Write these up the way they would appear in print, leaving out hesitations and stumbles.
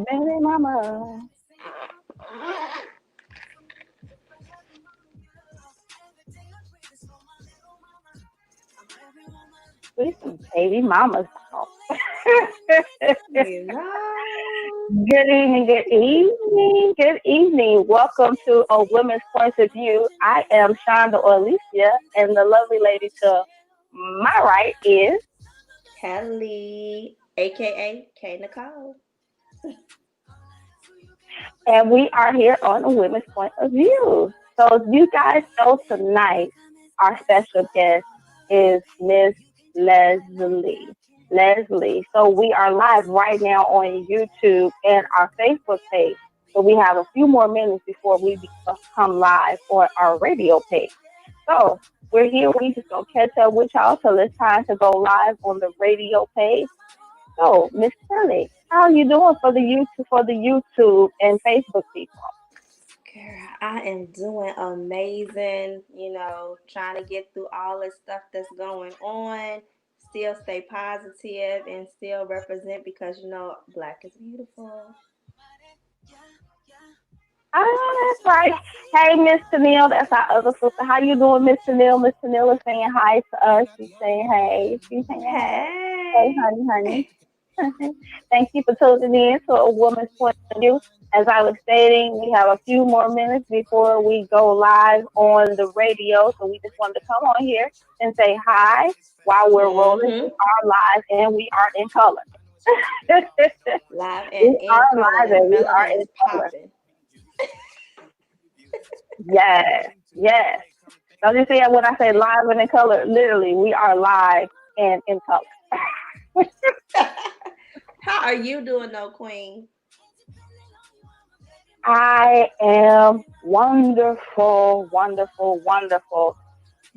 Baby mama. We some baby mamas. You know. Good evening, good evening, good evening. Welcome to A Women's Point of View. I am Shonda Alicia, and the lovely lady to my right is, Kelly, aka K Nicole. and we are here on A Women's Point of View. So, you guys know tonight our special guest is Miss Leslie. Leslie. So, we are live right now on YouTube and our Facebook page. So, we have a few more minutes before we become live on our radio page. So we're here. We just gonna catch up with y'all till it's time to go live on the radio page. So, Miss Kelly, how are you doing for the YouTube and Facebook people? Girl, I am doing amazing. Trying to get through all the stuff that's going on. Still stay positive and still represent because black is beautiful. Ah, that's right. Hey, Miss Tennille, that's our other sister. How you doing, Miss Tennille? Miss Tennille is saying hi to us. She's saying hey. She's saying hey. Hey, Hey. honey, honey. Thank you for tuning in to A Woman's Point of View. As I was stating, we have a few more minutes before we go live on the radio. So we just wanted to come on here and say hi while we're rolling. We Mm-hmm. are live and we are in color. Live and We in are color. live That and we are melanin is in color. popping. Yes, yes. Don't you see it when I say live and in color? Literally, we are live and in color. How are you doing, though, Queen? I am wonderful, wonderful, wonderful.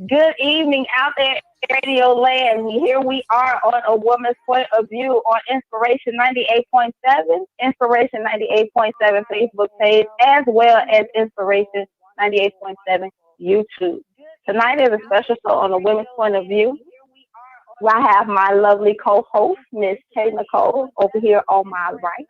Good evening out there in Radio Land. Here we are on A Woman's Point of View on Inspiration 98.7, Inspiration 98.7 Facebook page, as well as Inspiration 98.7 YouTube. Tonight is a special show on A Women's Point of View. I have my lovely co-host, Miss K. Nicole, over here on my right.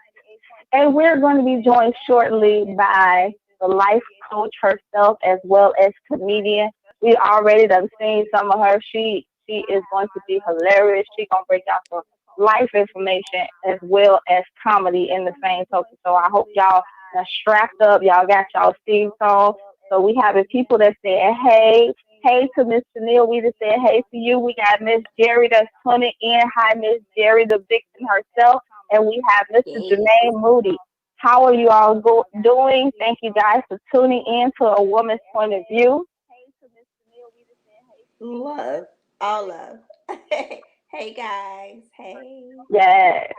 And we're going to be joined shortly by the life coach herself as well as comedian. We already done seen some of her. She is going to be hilarious. She's gonna break out some life information as well as comedy in the same token. So I hope y'all are strapped up. Y'all got y'all seats on. So we having people that said hey. Hey to Miss Neil. We just said hey to you. We got Miss Jerry that's tuning in. Hi, Miss Jerry, the victim herself. And we have Mr. Yes. Jermaine Moody. How are you all doing? Thank you guys for tuning in to A Woman's Point of View. Love. All love. Hey, guys. Hey. Yes.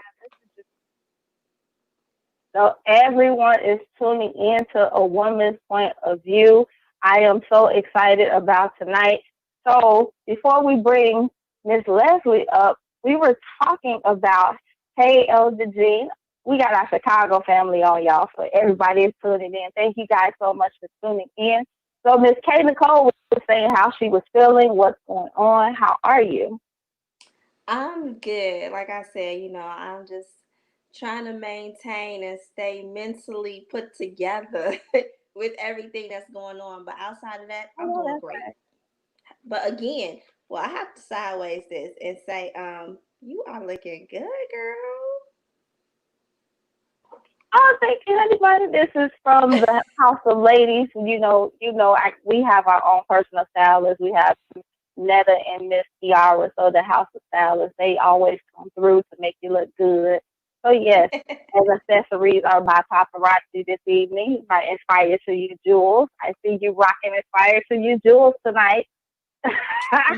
So everyone is tuning in to A Woman's Point of View. I am so excited about tonight. So before we bring Miss Leslie up, we were talking about, hey, Elder Jean, we got our Chicago family on, y'all. So everybody is tuning in. Thank you guys so much for tuning in. So Miss K. Nicole was saying how she was feeling, what's going on. How are you? I'm good. Like I said, I'm just trying to maintain and stay mentally put together with everything that's going on. But outside of that, I'm Oh, doing that's great. right. But again, well, I have to sideways this and say, you are looking good, girl. Oh, thank you, everybody. This is from the House of Ladies. We have our own personal stylists. We have Netta and Miss Tiara. So the House of Stylists, they always come through to make you look good. So yes, as accessories are by paparazzi this evening. By Inspired to You Jewels. I see you rocking Inspired to You Jewels tonight.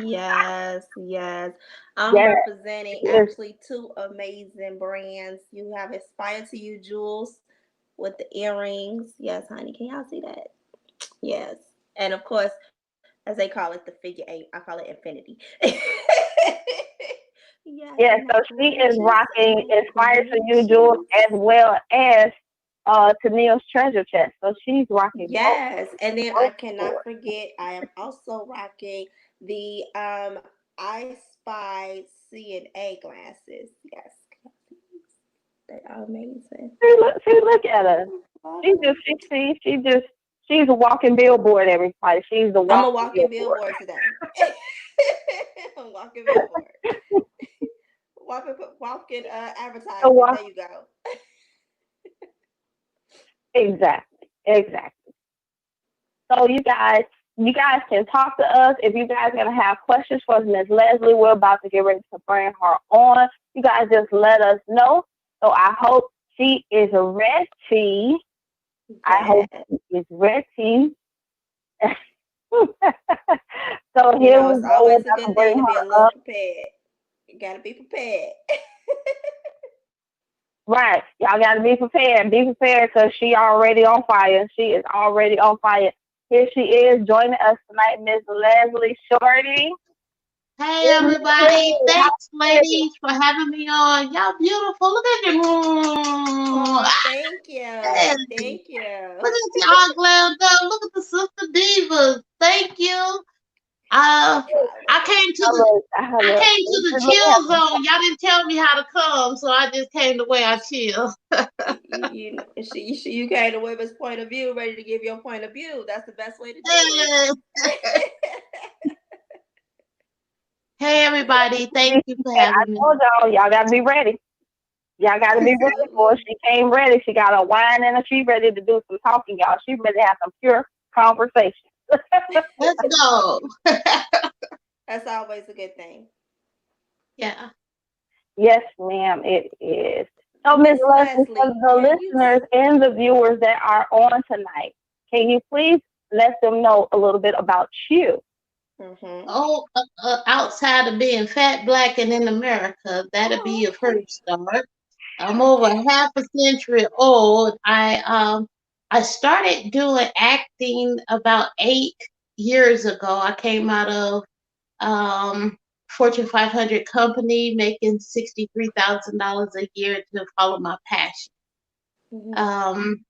Yes, yes. I'm Yes, representing yes, actually two amazing brands. You have Aspire to You Jewels with the earrings. Yes, honey. Can y'all see that? Yes. And of course, as they call it, the figure eight. I call it infinity. Yes, and yes. that So she is gorgeous, rocking Inspired to You Jewels as gorgeous. well as Tennille's treasure chest. So she's rocking Yes, and then I both cannot stores. forget, I am also rocking the I Spy C&A glasses. Yes, they are amazing. See, look at her. She just, she's a walking billboard. Everybody, she's the I'm a walking walking billboard. billboard today. I'm walking billboard. Walking So advertisement. walk There you go. exactly, exactly. So you guys can talk to us if you guys gonna have questions for Miss Leslie. We're about to get ready to bring her on. You guys just let us know. So I hope she is ready. I hope Yeah. she is ready. So You here know, we it's go. We're always a about to good bring thing to be a her little up. prepared. You gotta be prepared. Right. Y'all got to be prepared. Be prepared because she already on fire. She is already on fire. Here she is joining us tonight, Miss Leslie Shorty. Hey Miss everybody, Leslie, how thanks are you? ladies for having me on. Y'all beautiful. Look at them. Oh, Ah, thank hey, you. Thank you. look at y'all glammed up. Look at the sister divas. Thank you. Uh, I came to I the look, I came to the look chill at zone. Y'all didn't tell me how to come, so I just came the way I chill. You came to women's point of view, ready to give your point of view. That's the best way to do it. Hey, hey everybody, thank you for I having me. told y'all got to be ready. Y'all got to be ready for it. Absolutely. She came ready. She got a wine and she ready to do some talking, y'all. She ready to have some pure conversation. Let's go. That's always a good thing. Yeah. Yes, ma'am, it is. So, Ms. Miss Leslie, for Leslie, the can you? listeners and the viewers that are on tonight, can you please let them know a little bit about you? Mm-hmm. Oh, outside of being fat, black, and in America, that'll be a first start. I'm over half a century old. I started doing acting about 8 years ago. I came out of um Fortune 500 company making $63,000 a year to follow my passion. Mm-hmm. Um,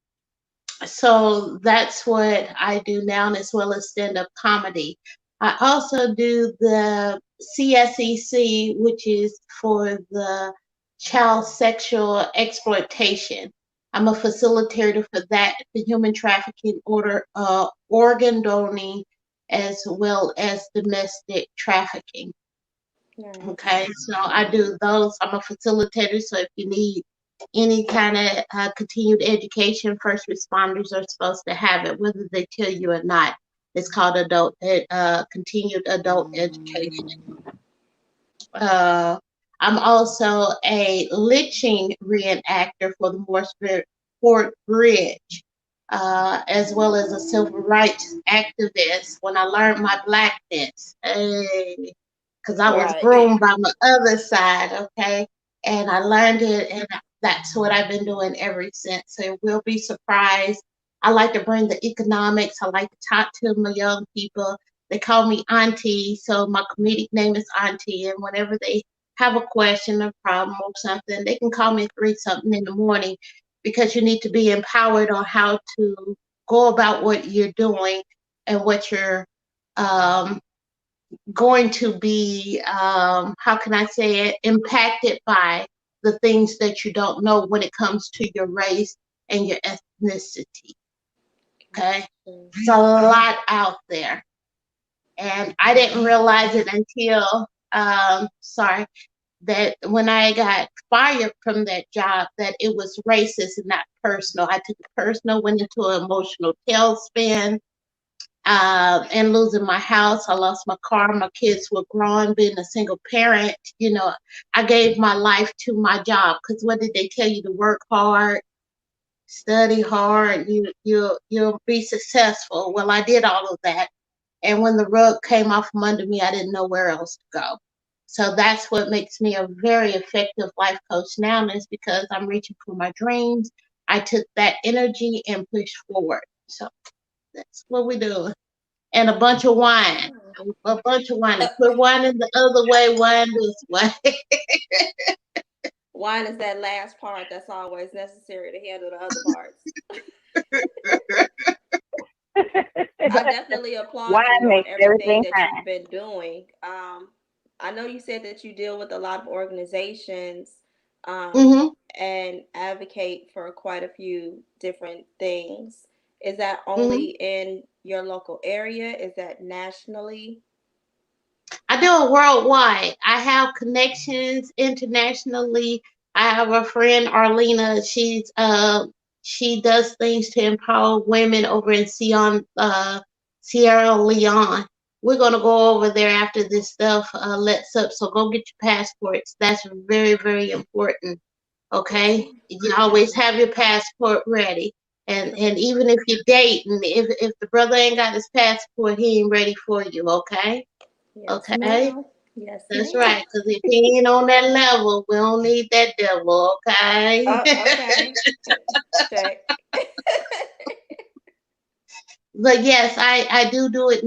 so that's what I do now, as well as stand up comedy. I also do the CSEC, which is for the child sexual exploitation. I'm a facilitator for that, the human trafficking organ donating, as well as domestic trafficking. Nice. Okay, so I do those. I'm a facilitator, so if you need any kind of continued education, first responders are supposed to have it, whether they tell you or not. It's called continued adult education. Uh, I'm also a lynching reenactor for the Morrisburg Bridge, as well as a civil rights activist when I learned my blackness. Hey, because I was Right. groomed by my other side, okay? And I learned it, and that's what I've been doing ever since. So we'll be surprised. I like to bring the economics. I like to talk to my young people. They call me Auntie, so my comedic name is Auntie. And whenever they have a question or problem or something, they can call me at 3 something in the morning because you need to be empowered on how to go about what you're doing and what you're um, going to be, how can I say it, impacted by the things that you don't know when it comes to your race and your ethnicity. Okay? Gotcha. There's a lot out there. And I didn't realize it until, sorry, that when I got fired from that job, that it was racist and not personal. I took it personal, went into an emotional tailspin, and losing my house. I lost my car. My kids were growing, being a single parent. I gave my life to my job because what did they tell you? To work hard, study hard, you'll be successful. Well, I did all of that. And when the rug came off from under me, I didn't know where else to go. So that's what makes me a very effective life coach now, is because I'm reaching for my dreams. I took that energy and pushed forward. So that's what we do. And a bunch of wine. A bunch of wine. Uh, And quit whining the other way, wine this way. Wine is that last part that's always necessary to handle the other parts. I definitely applaud Wine you on makes everything everything that you've fine. been doing. I know you said that you deal with a lot of organizations, um, Mm-hmm. and advocate for quite a few different things. Is that Mm-hmm. only in your local area? Is that nationally? I do it worldwide. I have connections internationally. I have a friend Arlena. She does things to empower women over in Sierra Leone. We're gonna go over there after this stuff lets up. So go get your passports. That's very, very important. Okay, Okay. you always have your passport ready. And Mhm. even if you're dating, if the brother ain't got his passport, he ain't ready for you. Okay, Yes, okay. ma'am. Yes, That's ma'am. right, because if he ain't on that level, we don't need that devil, okay? Okay. Check. But yes, I do it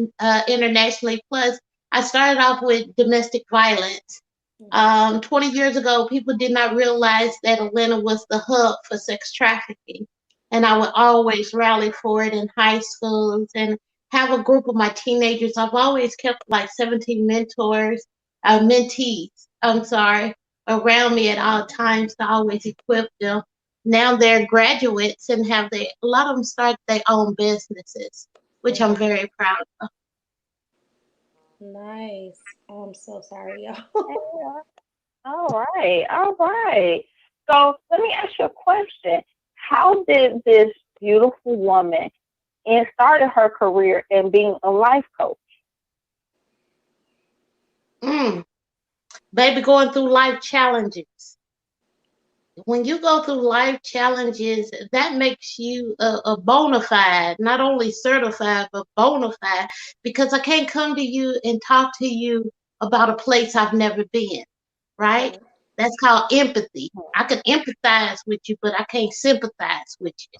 internationally. Plus, I started off with domestic violence. Mhm. 20 years ago, people did not realize that Atlanta was the hub for sex trafficking. And I would always rally for it in high schools and have a group of my teenagers. I've always kept like 17 mentees, I'm sorry, around me at all times to always equip them. Now they're graduates and a lot of them start their own businesses, which I'm Mhm. very proud of. Nice. Oh, I'm so sorry, Okay. y'all. All right. All right. So let me ask you a question. How did this beautiful woman and started her career in being a life coach? Mm, baby, going through life challenges. When you go through life challenges, that makes you a bona fide, not only certified, but bona fide, because I can't come to you and talk to you about a place I've never been, right? Right. That's called empathy. I can empathize with you, but I can't sympathize with you.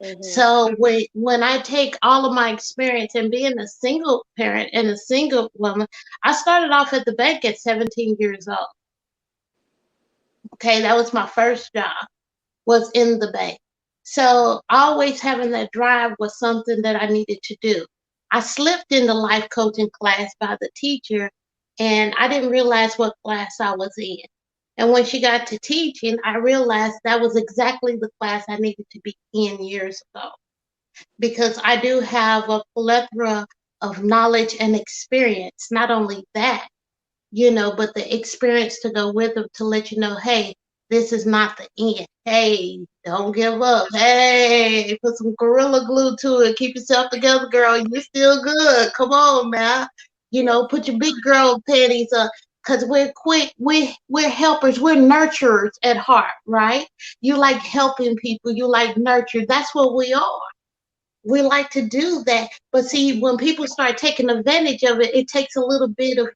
Mhm. So when I take all of my experience and being a single parent and a single woman, I started off at the bank at 17 years old. Okay, that was my first job, was in the bank. So always having that drive was something that I needed to do. I slipped in the life coaching class by the teacher and I didn't realize what class I was in. And when she got to teaching, I realized that was exactly the class I needed to be in years ago because I do have a plethora of knowledge and experience. Not only that, but the experience to go with them to let you know, hey, this is not the end. Hey, don't give up. Hey, put some gorilla glue to it. Keep yourself together, girl. You're still good. Come on now. Yes, Put your ma'am. big girl panties on. Cause we're quick, we're helpers, we're nurturers at heart, right? You like helping people, you like nurture. That's what we are. We like to do that. But see, when people start taking advantage of it, it takes a little bit of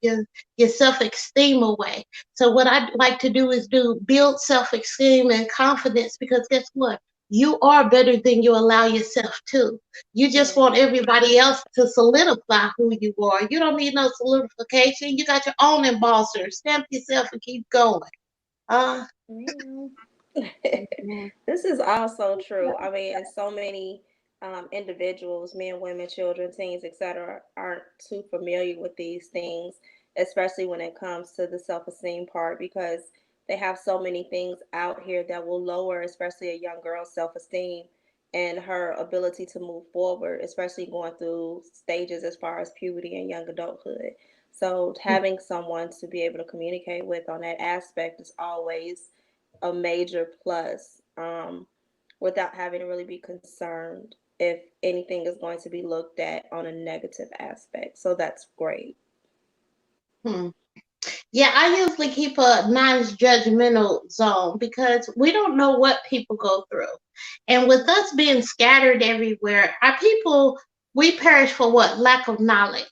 your self-esteem away. So what I like to do is build self-esteem and confidence because guess what? You are better than you allow yourself to. You just Right. want everybody else to solidify who you are. You don't need no solidification. You got your own embosser. Stamp yourself and keep going. Uh, Ma'am. Mhm. This is also true. I mean, and so many individuals, men, women, children, teens, etc., aren't too familiar with these things, especially when it comes to the self-esteem part, because they have so many things out here that will lower, especially a young girl's self-esteem and her ability to move forward, especially going through stages as far as puberty and young adulthood. So having someone to be able to communicate with on that aspect is always a major plus, without having to really be concerned if anything is going to be looked at on a negative aspect. So that's great. hmm. Yeah, I usually keep a non-judgmental zone because we don't know what people go through. And with us being scattered everywhere, our people, we perish for what? Lack of knowledge.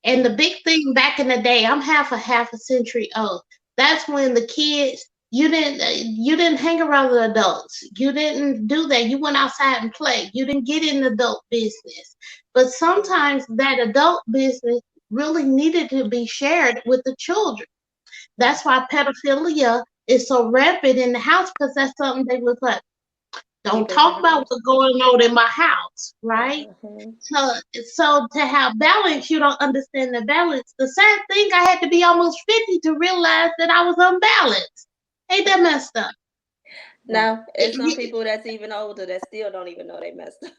And the Mm-hmm. big thing back in the day, I'm half a century old. That's when the kids, you didn't hang around the adults. You didn't do that. You went outside and played. You didn't get in adult business. But sometimes that adult business really needed to be shared with the children. That's why pedophilia is so rampant in the house because that's something they was like. Don't Keep it talk about 100. what's going on in my house, right? Mm-hmm. So, so to have balance, you don't understand the balance. The sad thing, I had to be almost 50 to realize that I was unbalanced. Ain't that messed up? No, it's some It, people that's even older that still don't even know they messed up.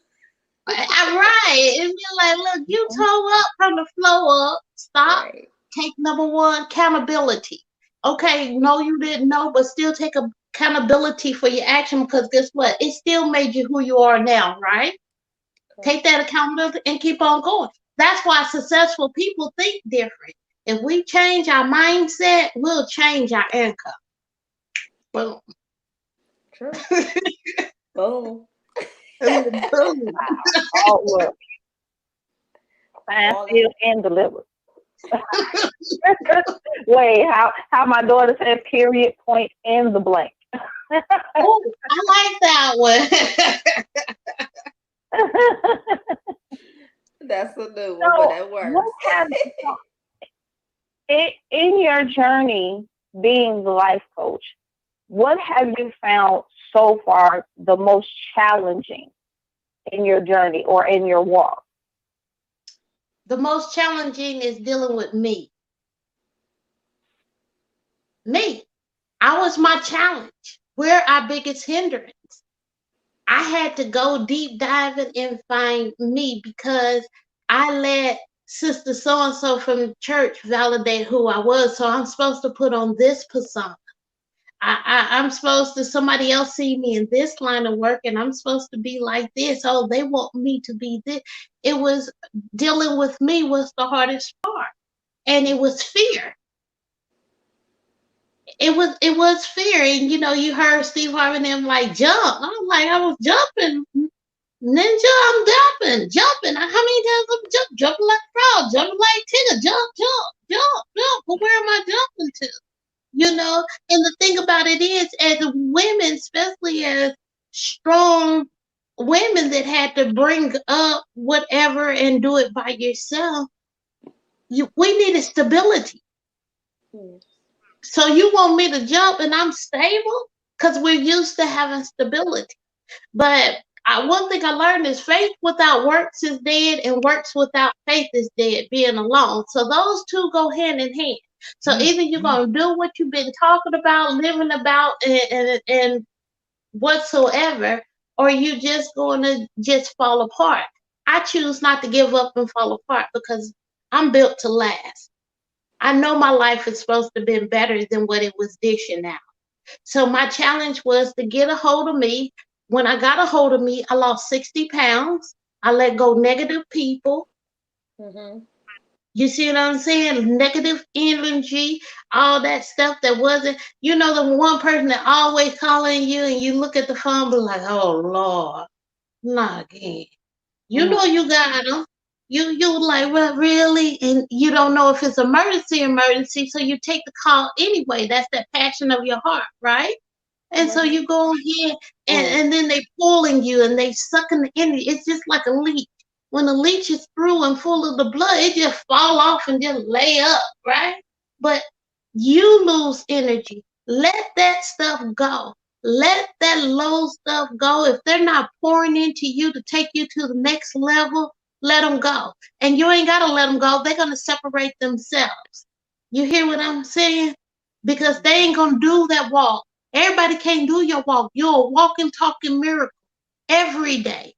I'm right. And be like, look, you toe up from the floor up. Stop. Right. Take number one, accountability. Okay, no, you didn't know, but still take accountability for your action because guess what? It still made you who you are now, right? Take Correct. that accountability and keep on going. That's why successful people think different. If we change our mindset, we'll change our income. Boom. True. Boom. Boom. Hard work, signed, All that. sealed, and delivered. Wait, how my daughter said period, point, in the blank. Oh, I like that one. That's a new one, but So, that what works. have in your journey being the life coach? What have you found so far the most challenging in your journey or in your walk? The most challenging is dealing with me. Me. I was my challenge. We're our biggest hindrance. I had to go deep diving and find me because I let Sister so and so from church validate who I was. So I'm supposed to put on this persona. I'm supposed to, somebody else see me in this line of work and I'm supposed to be like this. Oh, they want me to be this. It was dealing with me was the hardest part. And it was fear. It was fear. And you heard Steve Harvey and them like jump. I'm like, I was jumping. Ninja, I'm jumping. How many times I'm jumping like a frog, jumping like Tigger, jump. But where am I jumping to? And the thing about it is, as women, especially as strong women that had to bring up whatever and do it by yourself, we needed stability. Mm, So you want me to jump and I'm stable? Because we're used to having stability. But one thing I learned is faith without works is dead, and works without faith is dead, being alone. So those two go hand in hand. So either you're going to do what you've been talking about, living about, and whatsoever, or you just going to just fall apart. I choose not to give up and fall apart because I'm built to last. I know my life is supposed to have been better than what it was dishing out. So my challenge was to get a hold of me. When I got a hold of me, I lost 60 pounds. I let go negative people. mm-hmm. You see what I'm saying? Negative energy, all that stuff that wasn't, the one person that always calling you and you look at the phone, be like, oh Lord, not again. You Mm, know you got them. You like, well, really? And you don't know if it's emergency, so you take the call anyway. That's that passion of your heart, right? And so Right. you go ahead and, mm, and then they pulling you and they sucking the energy. It's just like a leech. When a leech is through and full of the blood, it just fall off and just lay up, right? But you lose energy. Let that stuff go. Let that low stuff go. If they're not pouring into you to take you to the next level, let them go. And you ain't got to let them go. They're going to separate themselves. You hear what I'm saying? Because they Mm-hmm. ain't going to do that walk. Everybody can't do your walk. You're a walking, talking miracle every day.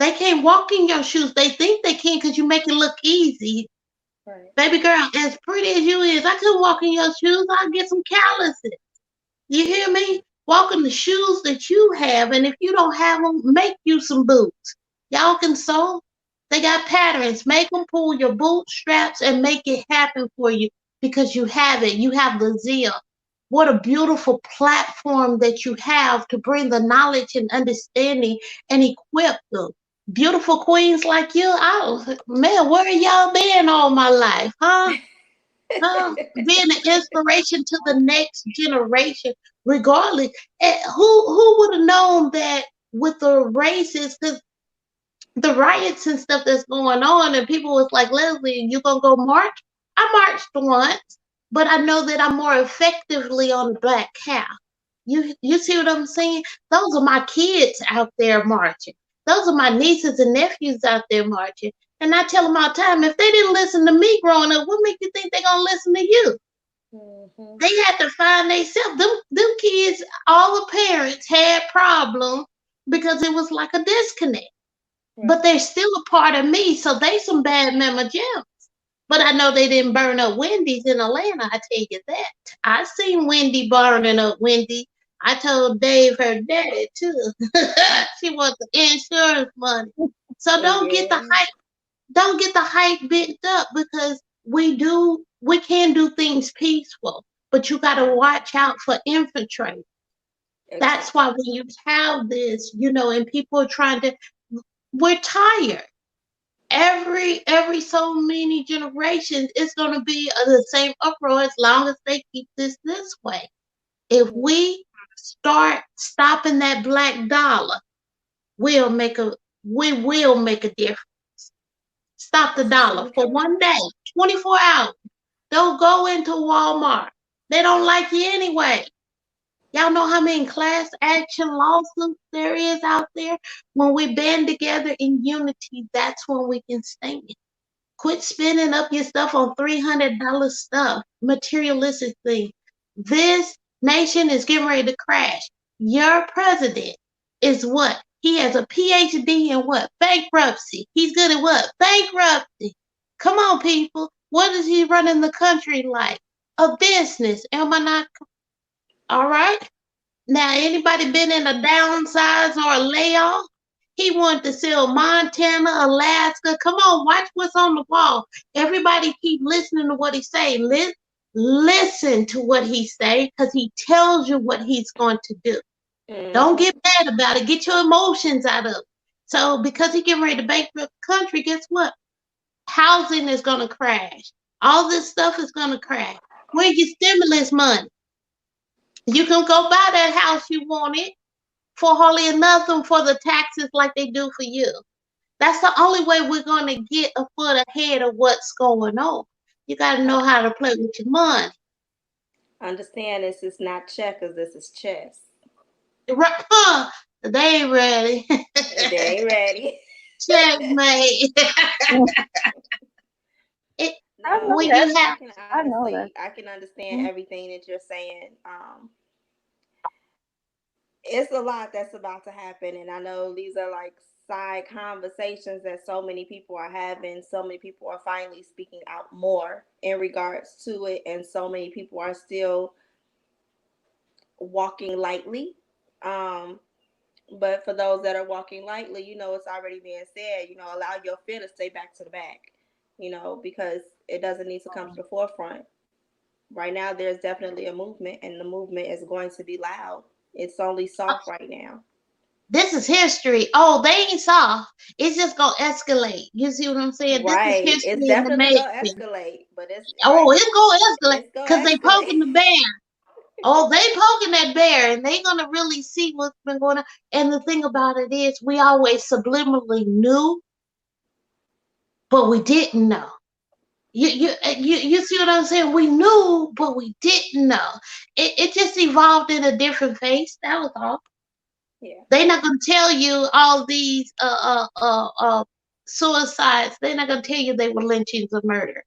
They can't walk in your shoes. They think they can because you make it look easy. Right. Baby girl, as pretty as you is, I couldn't walk in your shoes. I'll get some calluses. You hear me? Walk in the shoes that you have, and if you don't have them, make you some boots. Y'all can sew. They got patterns. Make them pull your bootstraps and make it happen for you because you have it. You have the zeal. What a beautiful platform that you have to bring the knowledge and understanding and equip them. Beautiful queens like you, man, where y'all been all my life, huh? Being an inspiration to the next generation, regardless. Who would have known that with the races, because the riots and stuff that's going on, and people was like, Leslie, you gonna go march? I marched once, but I know that I'm more effectively on the black cow. You see what I'm saying? Those are my kids out there marching. Those are my nieces and nephews out there marching. And I tell them all the time, if they didn't listen to me growing up, what make you think they're gonna listen to you? Mhm. They had to find themselves. Them kids, all the parents had problems because it was like a disconnect. But Right. they're still a part of me, so they some bad mama gems. But I know they didn't burn up Wendy's in Atlanta. I tell you that. I seen Wendy burning up Wendy. I told Dave her daddy too. She wants the insurance money. So Yeah. don't get the hype bent up because we can do things peaceful, but you gotta watch out for infiltrate. That's why Exactly. when you have this, and people are trying to, we're tired. Every so many generations, it's gonna be the same uproar as long as they keep this way. If Mm. we start stopping that black dollar, we'll make a we will make a difference. Stop the This is dollar so for true. one day, 24 hours. Don't go into Walmart. They don't like you anyway. Y'all know how many class action lawsuits there is out there? When we band together in unity, that's when we can stand. Quit spending up your stuff on $300 stuff, materialistic things. This nation is getting ready to crash. Your president is what? He has a PhD in what? Bankruptcy. He's good at what? Bankruptcy. Come on, people. What is he running the country like? A business. Am I not? All right. Now, anybody been in a downsize or a layoff? He wanted to sell Montana, Alaska. Come on, watch what's on the wall. Everybody keep listening to what he say. Listen to what he say because he tells you what he's going to do. Don't Mhm. get mad about it. Get your emotions out of it. So because he getting ready to bankrupt the country, guess what? Housing is going to crash. All this stuff is going to crash. Where's your stimulus money? You can go buy that house you wanted for hardly nothing for the taxes like they do for you. That's the only way we're going to get a foot ahead of what's going on. You got to know how to play with your money. Understand this is not checkers, this is chess. Right? Huh? They ain't ready. They ain't ready. Checkmate. it, I No, know when that. you have, I know that. I can understand Mm-hmm. everything that you're saying. It's a lot that's about to happen, and I know these are like side conversations that so many people are having. So many people are finally speaking out more in regards to it, and so many people are still walking lightly. Um, but for those that are walking lightly, it's already being said. Allow your fear to stay back to the back. Because it doesn't need to come to the forefront. Right now, there's definitely a movement, and the movement is going to be loud. It's only soft right now. this is history. Oh, they ain't soft. It's just going to escalate. You see what I'm saying? This is Right. It's history in the definitely gonna making. escalate, but it's Oh, right. it's going to escalate It's gonna because they escalate. poking the bear. Oh, they poking that bear and they gonna really see what's been going on. And the thing about it is we always subliminally knew, but we didn't know. You see what I'm saying? We knew, but we didn't know. It just evolved in a different phase. That was all. Yeah. They're not gonna tell you all these suicides. They're not gonna tell you they were lynchings or murder.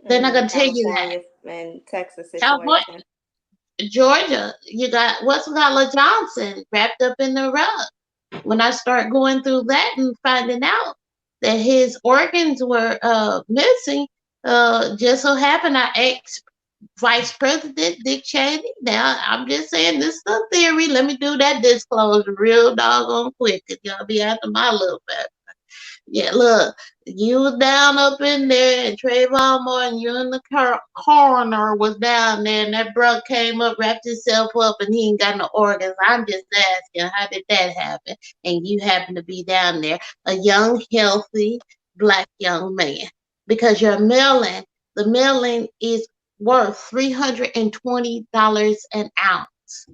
They're not gonna tell you that. California and Texas California, situation. Georgia, you got what's Scarlett Johnson wrapped up in the rug. When I start going through that and finding out that his organs were missing, just so happened I asked Vice President Dick Cheney. Now I'm just saying this is a theory. Let me do that disclosure real doggone quick, cause y'all be after my little bit. Yeah, look, you was down up in there, and Trayvon Martin, you and the coroner was down there, and that brother came up, wrapped himself up, and he ain't got no organs. I'm just asking, how did that happen? And you happen to be down there, a young, healthy, black young man, because your mailing, the mailing is worth $320 an ounce.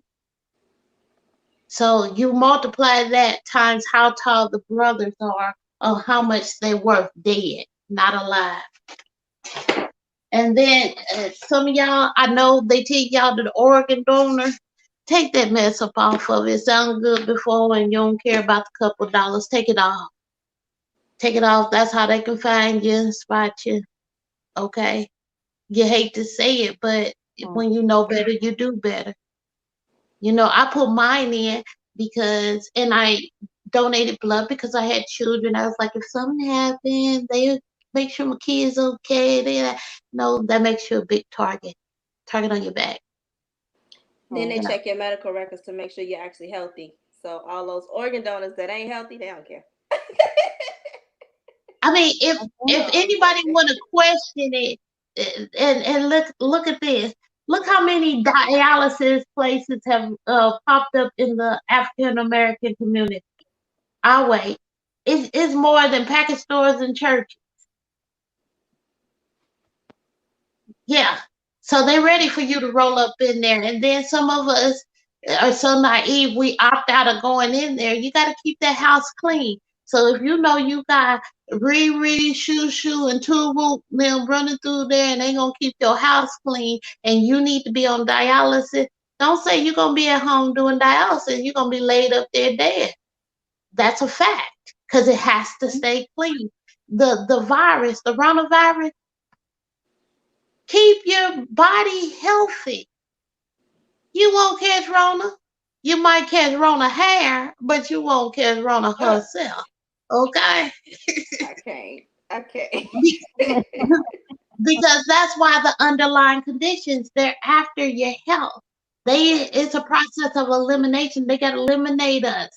So you multiply that times how tall the brothers are or how much they're worth dead, not alive. And then some of y'all, I know they tell y'all that the organ donor, Take that mess up off of it. It sounded good before and you don't care about the couple dollars. Take it off. Take it off. That's how they can find you and spot you. Okay. You hate to say it, but Mm. when you know better, you do better. You know, I put mine in because, and I donated blood because I had children. I was like, if something happened, they make sure my kids okay. They, no, that makes you a big target on your back. Then they You know, check your medical records to make sure you're actually healthy. So all those organ donors that ain't healthy, they don't care. I mean, No, if I'm anybody joking. want to question it, and look at this. Look how many dialysis places have popped up in the African American community. I wait. It's more than package stores and churches. Yeah. So they're ready for you to roll up in there. And then some of us are so naive, we opt out of going in there. You got to keep that house clean. So if you know you got Riri, Shoo Shoo, and Turu them running through there and they going to keep your house clean and you need to be on dialysis, don't say you're going to be at home doing dialysis. You're going to be laid up there dead. That's a fact because it has to stay clean. The virus, the coronavirus, keep your body healthy. You won't catch Rona. You might catch Rona hair, but you won't catch Rona herself. Okay? I can't. I can't. Be- because that's why the underlying conditions, they're after your health. They Right. it's a process of elimination. They gotta eliminate us.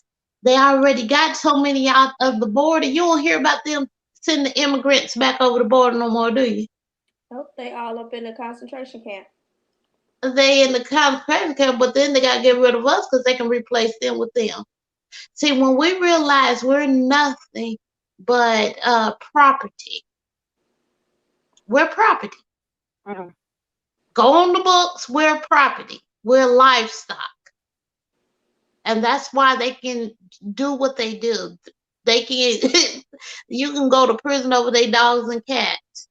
They already got so many out of the border. You won't hear about them sending the immigrants back over the border no more, do you? Nope, they all up in the concentration camp. They in the concentration camp, but then they gotta get rid of us because they can replace them with them. See, when we realize we're nothing but property, we're property. Mm. Go on the books, we're property. We're livestock. And that's why they can do what they do. They can, you can go to prison over their dogs and cats.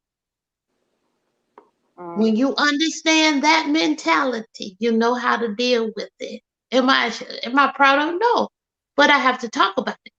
Mm. When you understand that mentality, you know how to deal with it. Am I proud of it? No. But I have to talk about it.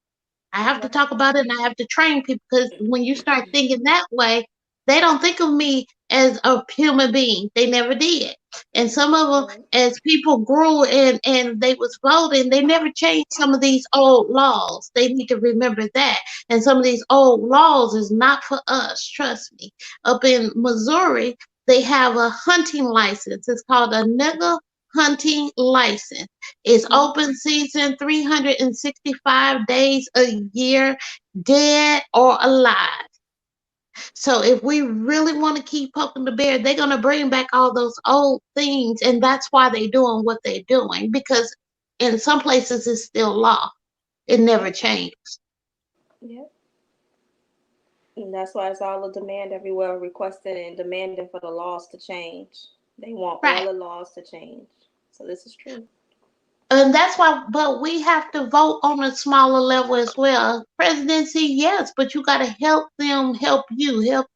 I have to Yep. talk about it and I have to train people because when you start thinking that way, they don't think of me as a human being. They never did. And some of them, Right. as people grew and they was voting, they never changed some of these old laws. They need to remember that. And some of these old laws is not for us. Trust me. Up in Missouri, they have a hunting license. It's called a nigger hunting license. It's Mm-hmm. open season 365 days a year, dead or alive. So if we really want to keep poking the bear, they're gonna bring back all those old things, and that's why they're doing what they're doing. Because in some places it's still law. It never Yep. changed. Yep. And that's why it's all a demand everywhere, requesting and demanding for the laws to change. They want all Right. the laws to change. So this is true. And that's why, but we have to vote on a smaller level as well. Presidency, yes, but you got to help them help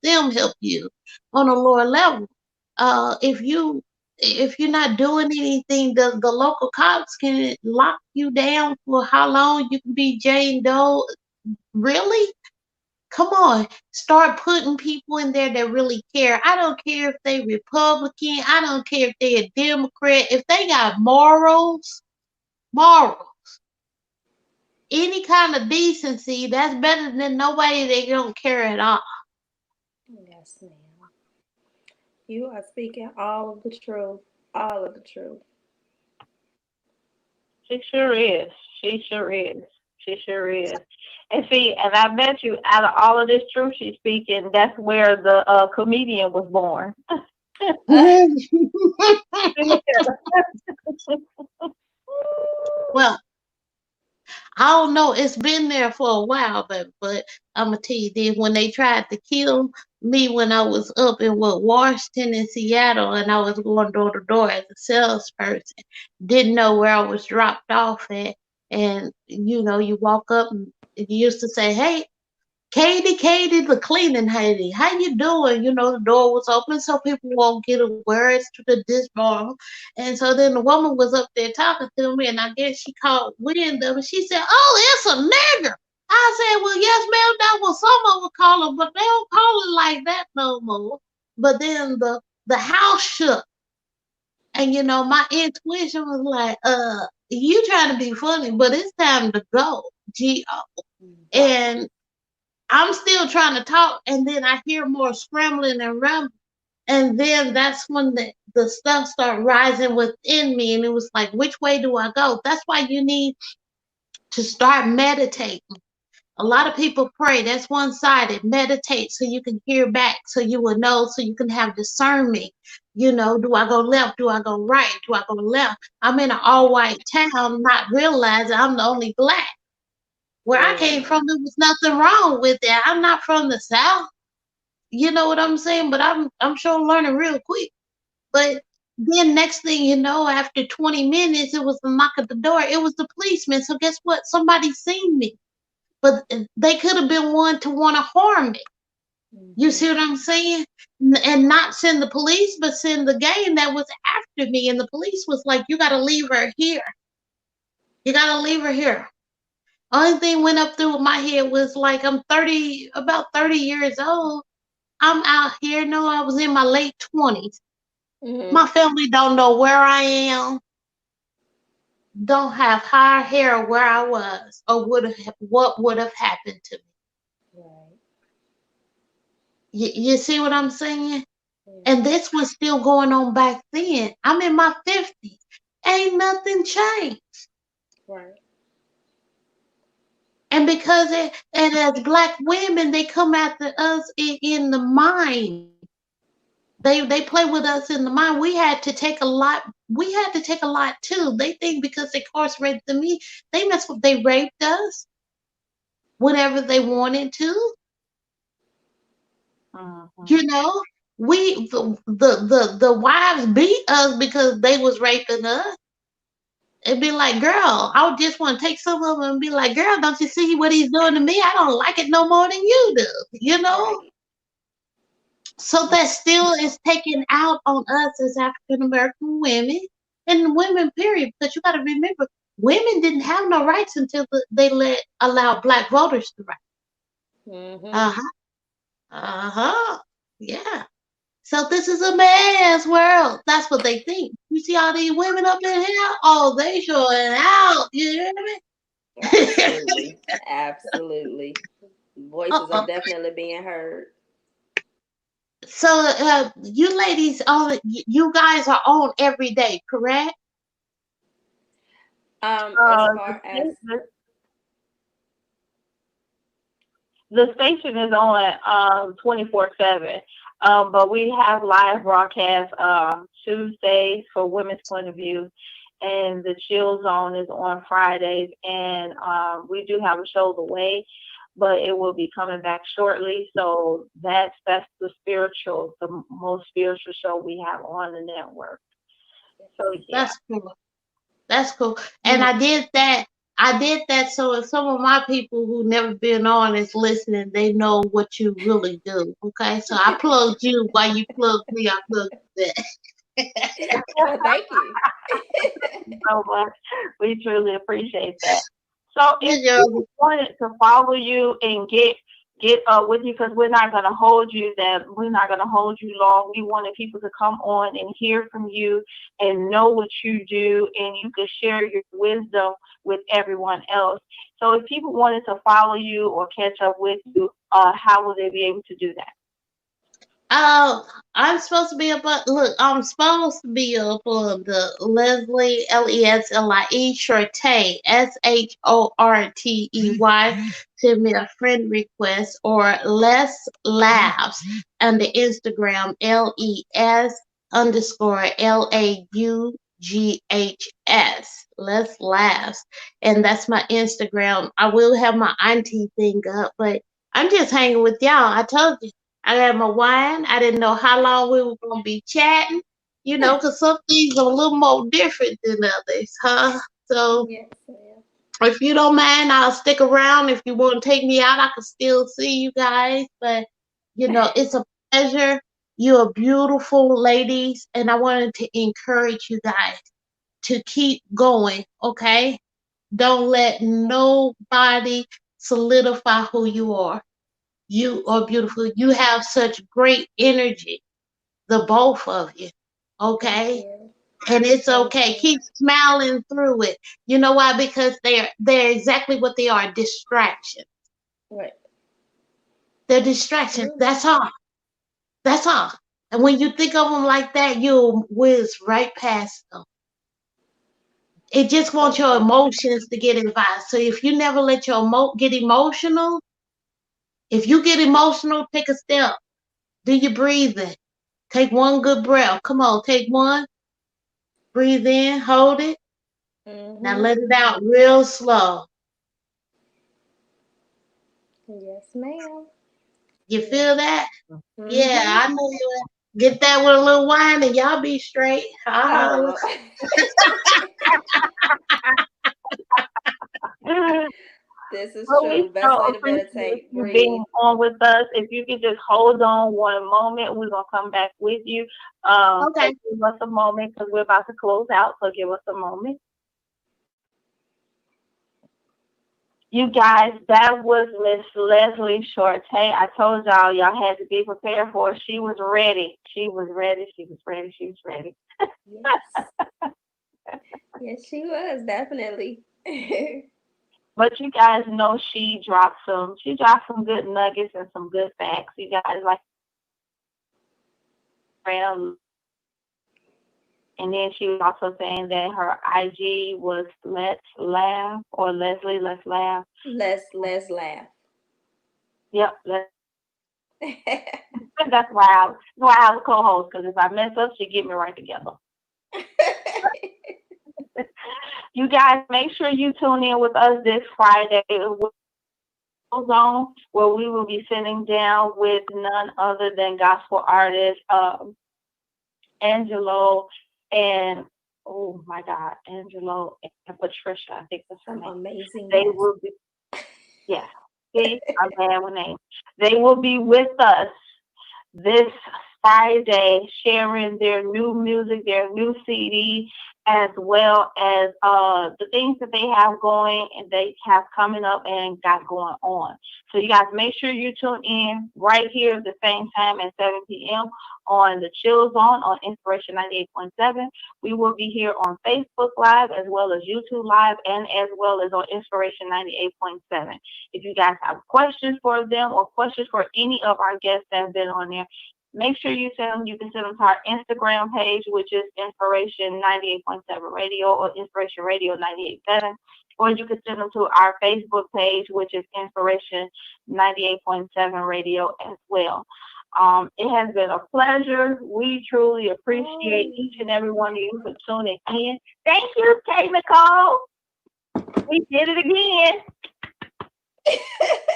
them help you on a lower level. If you're not doing anything, the local cops can lock you down for how long you can be Jane Doe. Really? Come on, start putting people in there that really care. I don't care if they Republican. I don't care if they a Democrat. If they got morals, any kind of decency, that's better than nobody that don't care at all. Yes, ma'am. You are speaking all of the truth. All of the truth. She sure is. She sure is. She sure is. And see, and I bet you, out of all of this truth she's speaking, that's where the comedian was born. Well, I don't know. It's been there for a while, but I'm gonna tell you this: when they tried to kill me when I was up in Washington and Seattle, and I was going door to door as a salesperson, didn't know where I was dropped off at, and you walk up and you used to say, "Hey." Katie, the cleaning lady, how you doing? The door was open so people won't get words to the dismal. And so then the woman was up there talking to me, and I guess she caught wind of it. She said, "Oh, it's a nigger." I said, "Well, yes, ma'am, that was some of them call it, but they don't call it like that no more." But then the house shook, and my intuition was like, you trying to be funny, but it's time to go. Go. Right. And I'm still trying to talk, and then I hear more scrambling and rumbling. And then that's when the stuff started rising within me, and it was like, which way do I go? That's why you need to start meditating. A lot of people pray, that's one sided. Meditate so you can hear back, so you will know, so you can have discernment. Do I go left? Do I go right? Do I go left? I'm in an all white town, not realizing I'm the only black. Where I came Mm. from, there was nothing wrong with that. I'm not from the South. You know what I'm saying? But I'm sure learning real quick. But then next thing you know, after 20 minutes, it was a knock at the door. It was the policeman. So guess what? Somebody seen me. But they could have been one to want to harm me. You Mm-hmm. see what I'm saying? And not send the police, but send the gang that was after me. And the police was like, you got to leave her here. You got to leave her here. Only thing went up through my head was like, I'm 30, about 30 years old. I'm out here. No, I was in my late 20s. Mm-hmm. My family don't know where I am, don't have high hair where I was, or what would have happened to me. Right. You see what I'm saying? Yeah. And this was still going on back then. I'm in my 50s. Ain't nothing changed. Right. And because and as black women, they come after us in the mind. They play with us in the mind. We had to take a lot. We had to take a lot too. They think because they incarcerated me, they mess with. They raped us whenever they wanted to. Mm-hmm. You know, we the wives beat us because they was raping us. It'd be like, girl, I would just want to take some of them and be like, girl, don't you see what he's doing to me? I don't like it no more than you do. You know. Right. So that still is taken out on us as African American women and women, period. Because you got to remember, women didn't have no rights until they allow black voters to write. Mm-hmm. Uh huh. Uh huh. Yeah. So this is a man's world. That's what they think. You see all these women up in here? Oh, they showing out. You hear me? Absolutely. Absolutely. Voices are uh-uh. definitely being heard. So you ladies, you guys are on every day, correct? As The, far as sta- the station is on 24/7, but we have live broadcasts Tuesdays for Women's Point of View, and the Chill Zone is on Fridays, and we do have a show The Way, but it will be coming back shortly. So that's the most spiritual show we have on the network. So yeah. That's cool. That's cool. And I did that. I did that so if some of my people who never been on is listening, they know what you really do. Okay, so I plugged you while you plugged me. I plugged that. well, thank you. So much. We truly appreciate that. So if You people know, wanted to follow you and get up with you, because we're not gonna hold you long. We wanted people to come on and hear from you and know what you do, and you could share your wisdom with everyone else. So if people wanted to follow you or catch up with you, how will they be able to do that? Oh, I'm supposed to be up. Look, I'm supposed to be up on the Leslie Leslie Shortey Shortey. Send me a friend request or Les Laughs on the Instagram LES underscore LAUGHS. Les Laughs, and that's my Instagram. I will have my auntie thing up, but I'm just hanging with y'all. I told you. I had my wine. I didn't know how long we were going to be chatting, 'cause some things are a little more different than others, huh? So Yes, ma'am. If you don't mind, I'll stick around. If you want to take me out, I can still see you guys. But it's a pleasure. You're beautiful ladies, and I wanted to encourage you guys to keep going. Okay, don't let nobody solidify who you are. You are beautiful. You have such great energy, the both of you. Thank Okay? you. And it's Thank okay. you. Keep smiling through it. You know why? Because they're exactly what they are, distractions. Right. They're distractions. True. That's all. That's all. And when you think of them like that, you'll whiz right past them. It just So wants your true. emotions to get involved. So if you never let your get emotional, if you get emotional, take a step. Do your breathing. Take one good breath. Come on, take one. Breathe in, hold it. Now Mm-hmm. let it out real slow. Yes, ma'am. You Yes. feel that? Yeah, Mm-hmm. I know you. Get that with a little wine and y'all be straight. I'll holler. Oh, this is Well, we true. Best so way to appreciate meditate, you being breathe. on with us. If you could just hold on one moment, we're gonna come back with you. So Okay. give us a moment because we're about to close out. So give us a moment. You guys, that was Miss Leslie Shortey. I told y'all had to be prepared for her. She was ready. She was ready. She was ready. She was ready. Yes. Yes, she was definitely. But you guys know she dropped some good nuggets and some good facts. You guys like around. And then she was also saying that her IG was Let's Laugh or Leslie Let's Laugh. Let's laugh. Yep, that's why I was co-host because if I mess up, she get me right together. You guys make sure you tune in with us this Friday with Zone, where we will be sitting down with none other than gospel artist Angelo and oh my God, Angelo and Patricia. I think that's her Some name. amazing They guests. will be. Yes. See, I'm bad with names. They will be with us this Friday sharing their new music, their new CD, as well as the things that they have going and they have coming up and got going on. So you guys make sure you tune in right here at the same time at 7 p.m. on the Chill Zone on Inspiration 98.7. We will be here on Facebook Live as well as YouTube Live and as well as on Inspiration 98.7. If you guys have questions for them or questions for any of our guests that have been on there, make sure you send them. You can send them to our Instagram page, which is Inspiration 98.7 Radio or Inspiration Radio 98.7. Or you can send them to our Facebook page, which is Inspiration 98.7 Radio as well. It has been a pleasure. We truly appreciate Oh, each and every one of you for tuning in. Thank you, Kay Nicole. We did it again.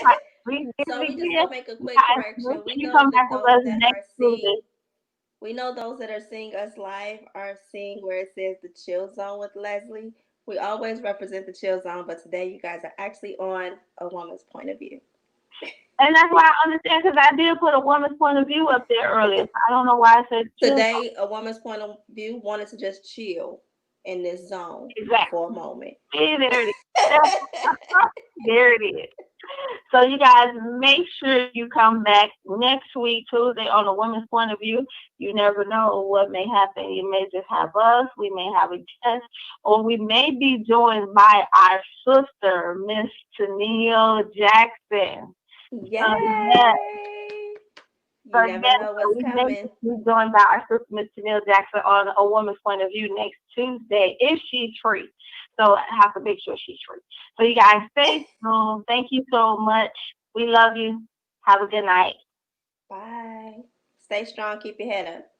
Right. We did so it we just again. gonna make a quick Guys, make correction. sure We you know come that back with those us that next are Tuesday. seeing, we know those that are seeing us live are seeing where it says the Chill Zone with Leslie. We always represent the Chill Zone, but today you guys are actually on a woman's point of view. And that's why I understand because I did put a woman's point of view up there earlier. I don't know why I said chill. Today, a woman's point of view wanted to just chill in this zone for a Exactly. moment. See, there it is. There it is. So you guys make sure you come back next week, Tuesday, on a woman's point of view. You never know what may happen. You may just have us, we may have a guest, or we may be joined by our sister, Miss Tennille Jackson. So yes, Yay! so You never yes, know so what's we may coming. be joined by our sister, Miss Tennille Jackson, on a woman's point of view next Tuesday if she's free. So I have to make sure she's free. So you guys stay tuned. Thank you so much. We love you. Have a good night. Bye. Stay strong. Keep your head up.